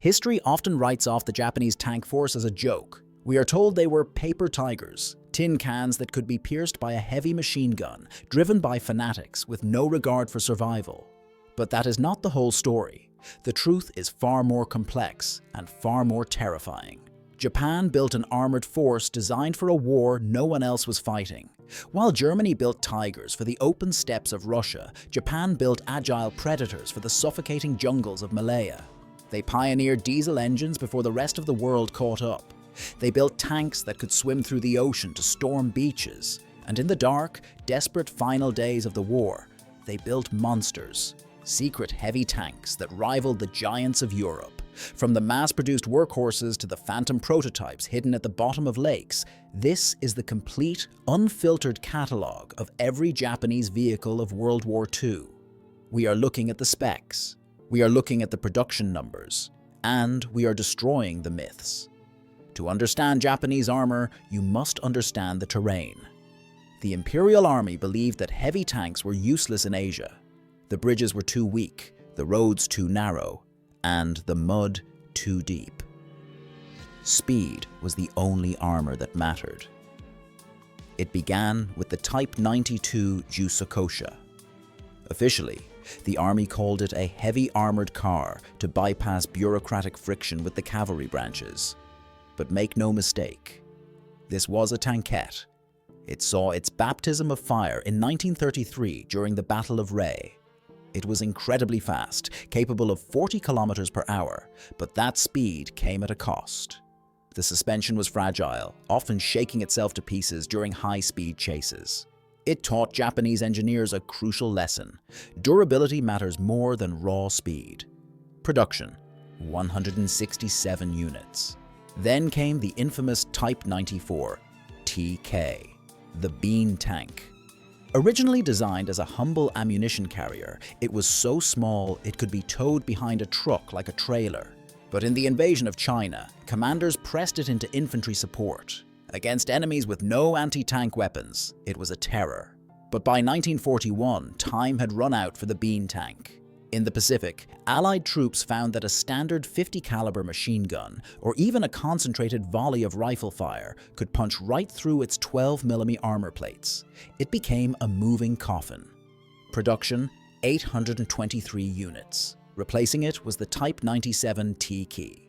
History often writes off the Japanese tank force as a joke. We are told they were paper tigers, tin cans that could be pierced by a heavy machine gun, driven by fanatics with no regard for survival. But that is not the whole story. The truth is far more complex and far more terrifying. Japan built an armored force designed for a war no one else was fighting. While Germany built tigers for the open steppes of Russia, Japan built agile predators for the suffocating jungles of Malaya. They pioneered diesel engines before the rest of the world caught up. They built tanks that could swim through the ocean to storm beaches. And in the dark, desperate final days of the war, they built monsters. Secret heavy tanks that rivaled the giants of Europe. From the mass-produced workhorses to the phantom prototypes hidden at the bottom of lakes, this is the complete, unfiltered catalogue of every Japanese vehicle of World War II. We are looking at the specs, we are looking at the production numbers, and we are destroying the myths. To understand Japanese armor, you must understand the terrain. The Imperial Army believed that heavy tanks were useless in Asia. The bridges were too weak, the roads too narrow, and the mud too deep. Speed was the only armor that mattered. It began with the Type 92 Jyu-Sokosha. Officially, the army called it a heavy armored car to bypass bureaucratic friction with the cavalry branches. But make no mistake, this was a Tankette. It saw its baptism of fire in 1933 during the Battle of Ray. It was incredibly fast, capable of 40 kilometers per hour, but that speed came at a cost. The suspension was fragile, often shaking itself to pieces during high-speed chases. It taught Japanese engineers a crucial lesson. Durability matters more than raw speed. Production: 167 units. Then came the infamous Type 94, TK, the bean tank. Originally designed as a humble ammunition carrier, it was so small it could be towed behind a truck like a trailer. But in the invasion of China, commanders pressed it into infantry support. Against enemies with no anti-tank weapons, it was a terror. But by 1941, time had run out for the bean tank. In the Pacific, Allied troops found that a standard 50 caliber machine gun, or even a concentrated volley of rifle fire, could punch right through its 12mm armor plates. It became a moving coffin. Production: 823 units. Replacing it was the Type 97 TK.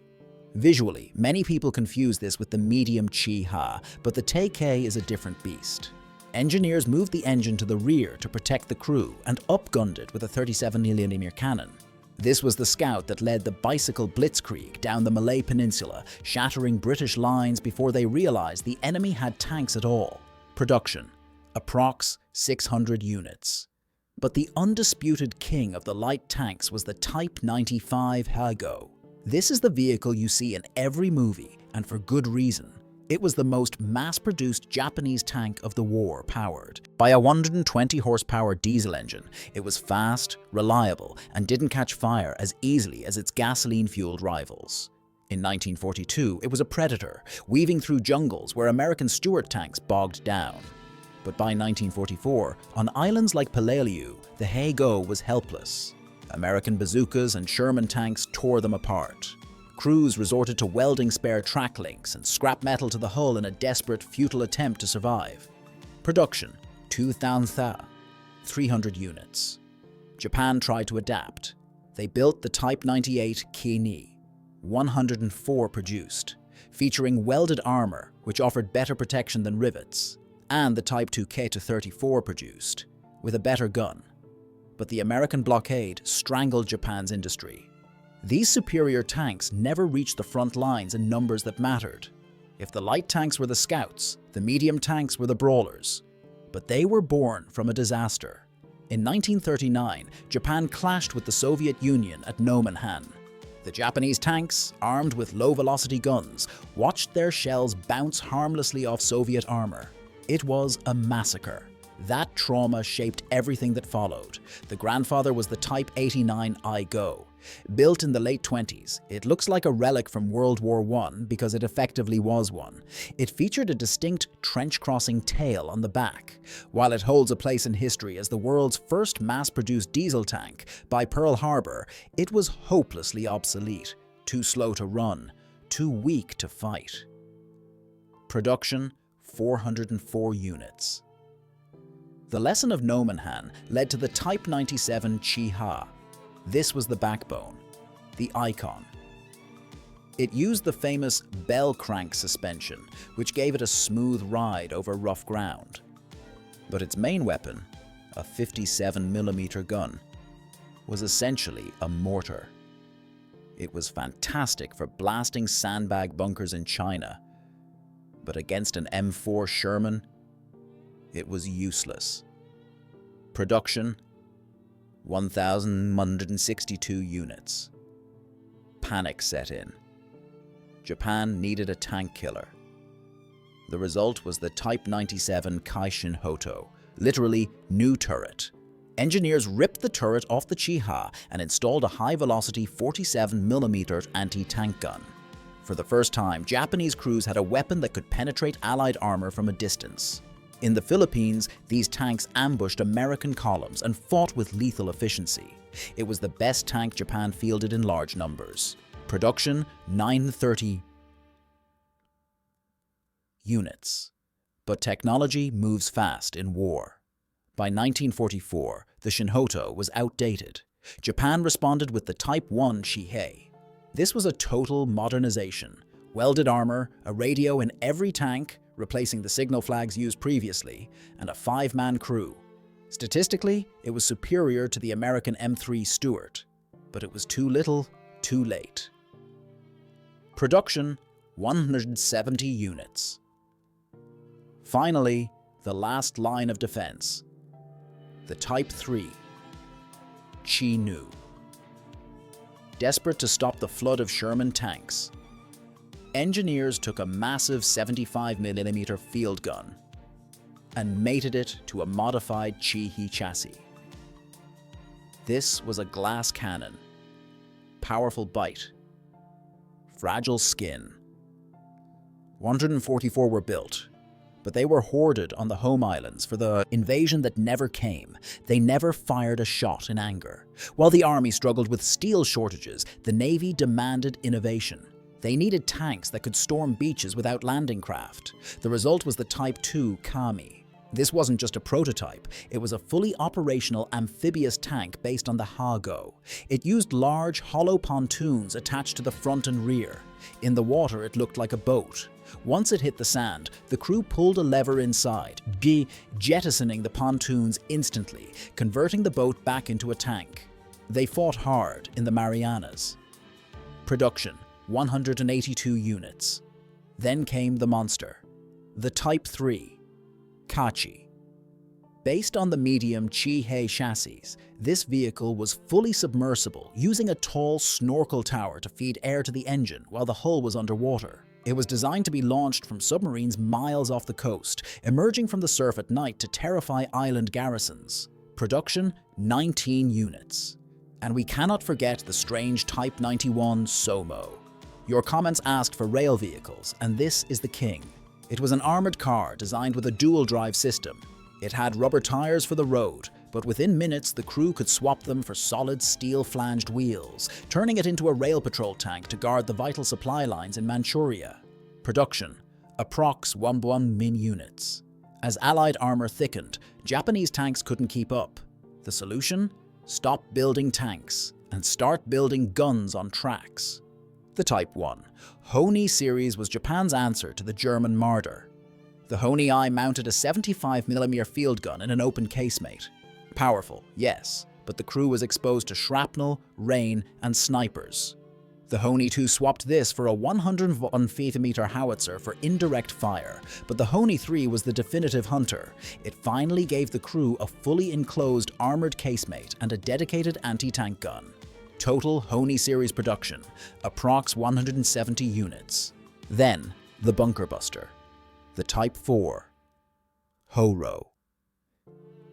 Visually, many people confuse this with the medium Chi-Ha, but the TK is a different beast. Engineers moved the engine to the rear to protect the crew and upgunned it with a 37mm cannon. This was the scout that led the bicycle blitzkrieg down the Malay Peninsula, shattering British lines before they realized the enemy had tanks at all. Production: approx 600 units. But the undisputed king of the light tanks was the Type 95 Hago. This is the vehicle you see in every movie, and for good reason. It was the most mass-produced Japanese tank of the war, powered by a 120 horsepower diesel engine. It was fast, reliable, and didn't catch fire as easily as its gasoline-fueled rivals. In 1942, it was a predator, weaving through jungles where American Stuart tanks bogged down. But by 1944, on islands like Palaliu, the Hago was helpless. American bazookas and Sherman tanks tore them apart. Crews resorted to welding spare track links and scrap metal to the hull in a desperate, futile attempt to survive. Production: 2,300 units. Japan tried to adapt. They built the Type 98 Kini, 104 produced, featuring welded armor which offered better protection than rivets, and the Type 2 K-34 produced, with a better gun. But the American blockade strangled Japan's industry. These superior tanks never reached the front lines in numbers that mattered. If the light tanks were the scouts, the medium tanks were the brawlers. But they were born from a disaster. In 1939, Japan clashed with the Soviet Union at Nomonhan. The Japanese tanks, armed with low-velocity guns, watched their shells bounce harmlessly off Soviet armor. It was a massacre. That trauma shaped everything that followed. The grandfather was the Type 89 I-Go. Built in the late 20s, it looks like a relic from World War I because it effectively was one. It featured a distinct trench-crossing tail on the back. While it holds a place in history as the world's first mass-produced diesel tank, by Pearl Harbor, it was hopelessly obsolete. too slow to run, too weak to fight. Production, 404 units. The lesson of Nomonhan led to the Type 97 Chi-Ha. This was the backbone, the icon. It used the famous bell crank suspension, which gave it a smooth ride over rough ground. But its main weapon, a 57mm gun, was essentially a mortar. It was fantastic for blasting sandbag bunkers in China, but against an M4 Sherman, it was useless. Production, 1,162 units. Panic set in. Japan needed a tank killer. The result was the Type 97 Shinhoto, literally new turret. Engineers ripped the turret off the Chi-Ha and installed a high-velocity 47mm anti-tank gun. For the first time, Japanese crews had a weapon that could penetrate Allied armor from a distance. In the Philippines, these tanks ambushed American columns and fought with lethal efficiency. It was the best tank Japan fielded in large numbers. Production, 930 units. But technology moves fast in war. By 1944, the Shinhoto was outdated. Japan responded with the Type 1 Chi-Ha. This was a total modernization. Welded armor, a radio in every tank, replacing the signal flags used previously, and a 5-man crew. Statistically, it was superior to the American M3 Stuart, but it was too little, too late. Production, 170 units. Finally, the last line of defense. The Type 3 Chi-Nu. Desperate to stop the flood of Sherman tanks, engineers took a massive 75mm field gun and mated it to a modified Chi-Ha chassis. This was a glass cannon, powerful bite, fragile skin. 144 were built, but they were hoarded on the home islands for the invasion that never came. They never fired a shot in anger. While the Army struggled with steel shortages, the Navy demanded innovation. They needed tanks that could storm beaches without landing craft. The result was the Type 2 Kami. This wasn't just a prototype, it was a fully operational amphibious tank based on the Ha-Go. It used large, hollow pontoons attached to the front and rear. In the water, it looked like a boat. Once it hit the sand, the crew pulled a lever inside, jettisoning the pontoons instantly, converting the boat back into a tank. They fought hard in the Marianas. Production, 182 units. Then came the monster, the Type 3 Kachi. Based on the medium Chi-Ha chassis, this vehicle was fully submersible, using a tall snorkel tower to feed air to the engine while the hull was underwater. It was designed to be launched from submarines miles off the coast, emerging from the surf at night to terrify island garrisons. Production, 19 units. And we cannot forget the strange Type 91 Somo. Your comments asked for rail vehicles, and this is the king. It was an armored car designed with a dual-drive system. It had rubber tires for the road, but within minutes the crew could swap them for solid steel-flanged wheels, turning it into a rail patrol tank to guard the vital supply lines in Manchuria. Production, approx 1 min units. As Allied armor thickened, Japanese tanks couldn't keep up. The solution? Stop building tanks and start building guns on tracks. The Type 1 Honi series was Japan's answer to the German Marder. The Honi-I mounted a 75mm field gun in an open casemate. Powerful, yes, but the crew was exposed to shrapnel, rain, and snipers. The Honi-2 swapped this for a 101mm howitzer for indirect fire, but the Honi-3 was the definitive hunter. It finally gave the crew a fully enclosed armored casemate and a dedicated anti-tank gun. Total Honi series production, approx 170 units. Then, the bunker buster, the Type 4 Horo.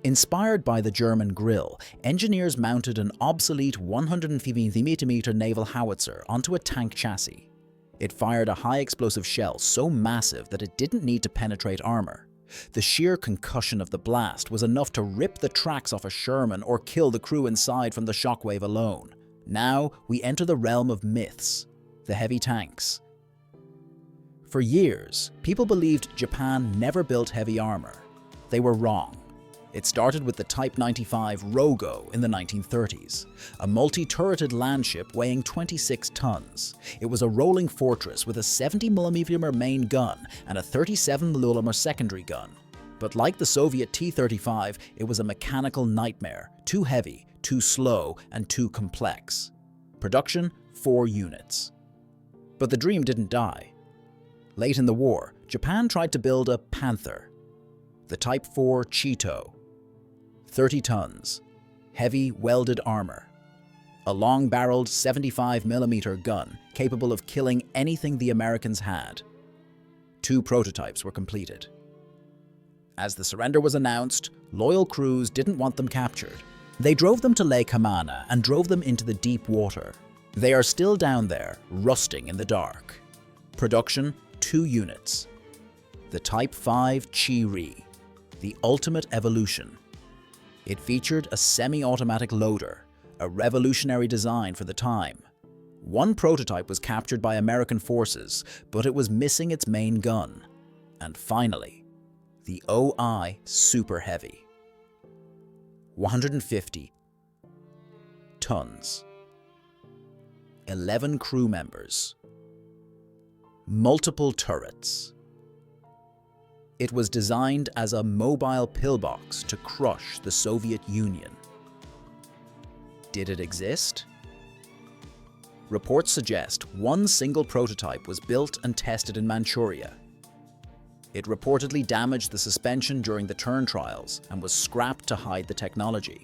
Inspired by the German Grill, engineers mounted an obsolete 150mm naval howitzer onto a tank chassis. It fired a high-explosive shell so massive that it didn't need to penetrate armor. The sheer concussion of the blast was enough to rip the tracks off a Sherman or kill the crew inside from the shockwave alone. Now, we enter the realm of myths. the heavy tanks. For years, people believed Japan never built heavy armor. They were wrong. It started with the Type 95 Rogo in the 1930s, a multi-turreted landship weighing 26 tons. It was a rolling fortress with a 70mm main gun and a 37mm secondary gun. But like the Soviet T-35, it was a mechanical nightmare, too heavy, too slow, and too complex. Production, 4 units. But the dream didn't die. Late in the war, Japan tried to build a Panther, the Type 4 Cheeto. 30 tons, heavy welded armor, a long-barreled 75mm gun capable of killing anything the Americans had. 2 prototypes were completed. As the surrender was announced, loyal crews didn't want them captured. They drove them to Lake Hamana and drove them into the deep water. They are still down there, rusting in the dark. Production, 2 units. The Type 5 Chi-Ri, the ultimate evolution. It featured a semi-automatic loader, a revolutionary design for the time. 1 prototype was captured by American forces, but it was missing its main gun. And finally, the OI Super Heavy. 150 tons. 11 crew members. Multiple turrets. It was designed as a mobile pillbox to crush the Soviet Union. Did it exist? Reports suggest 1 single prototype was built and tested in Manchuria. It reportedly damaged the suspension during the turn trials and was scrapped to hide the technology.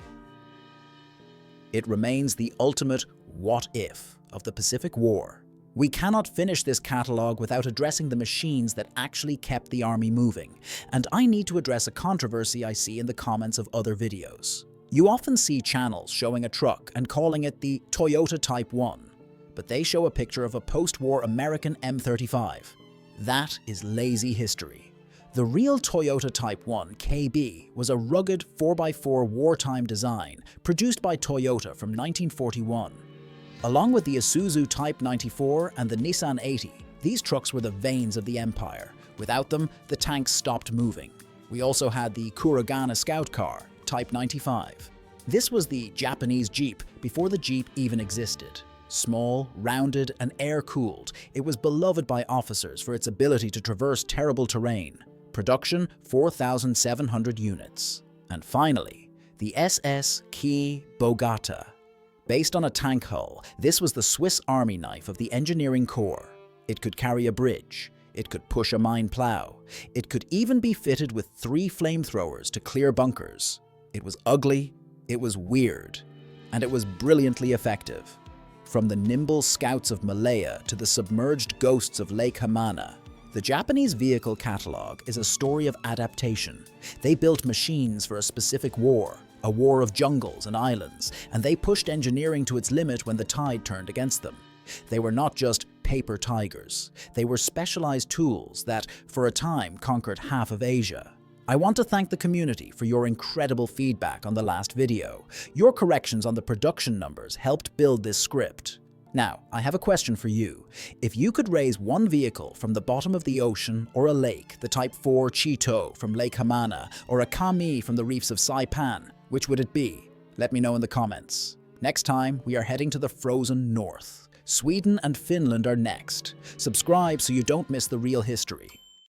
It remains the ultimate what-if of the Pacific War. We cannot finish this catalogue without addressing the machines that actually kept the army moving, and I need to address a controversy I see in the comments of other videos. You often see channels showing a truck and calling it the Toyota Type 1, but they show a picture of a post-war American M35. That is lazy history. The real Toyota Type 1 KB was a rugged 4x4 wartime design produced by Toyota from 1941. Along with the Isuzu Type 94 and the Nissan 80, these trucks were the veins of the empire. Without them, the tanks stopped moving. We also had the Kuragana Scout Car, Type 95. This was the Japanese Jeep before the Jeep even existed. Small, rounded, and air-cooled, it was beloved by officers for its ability to traverse terrible terrain. Production, 4,700 units. And finally, the SS Key Bo-Gata. Based on a tank hull, this was the Swiss Army knife of the engineering corps. It could carry a bridge. It could push a mine plow. It could even be fitted with 3 flamethrowers to clear bunkers. It was ugly, it was weird, and it was brilliantly effective. From the nimble scouts of Malaya to the submerged ghosts of Lake Hamana, the Japanese vehicle catalogue is a story of adaptation. They built machines for a specific war, a war of jungles and islands, and they pushed engineering to its limit when the tide turned against them. They were not just paper tigers. They were specialized tools that, for a time, conquered half of Asia. I want to thank the community for your incredible feedback on the last video. Your corrections on the production numbers helped build this script. Now, I have a question for you. If you could raise 1 vehicle from the bottom of the ocean or a lake, the Type 4 Cheeto from Lake Hamana, or a Kami from the reefs of Saipan, which would it be? Let me know in the comments. Next time, we are heading to the frozen north. Sweden and Finland are next. Subscribe so you don't miss the real history.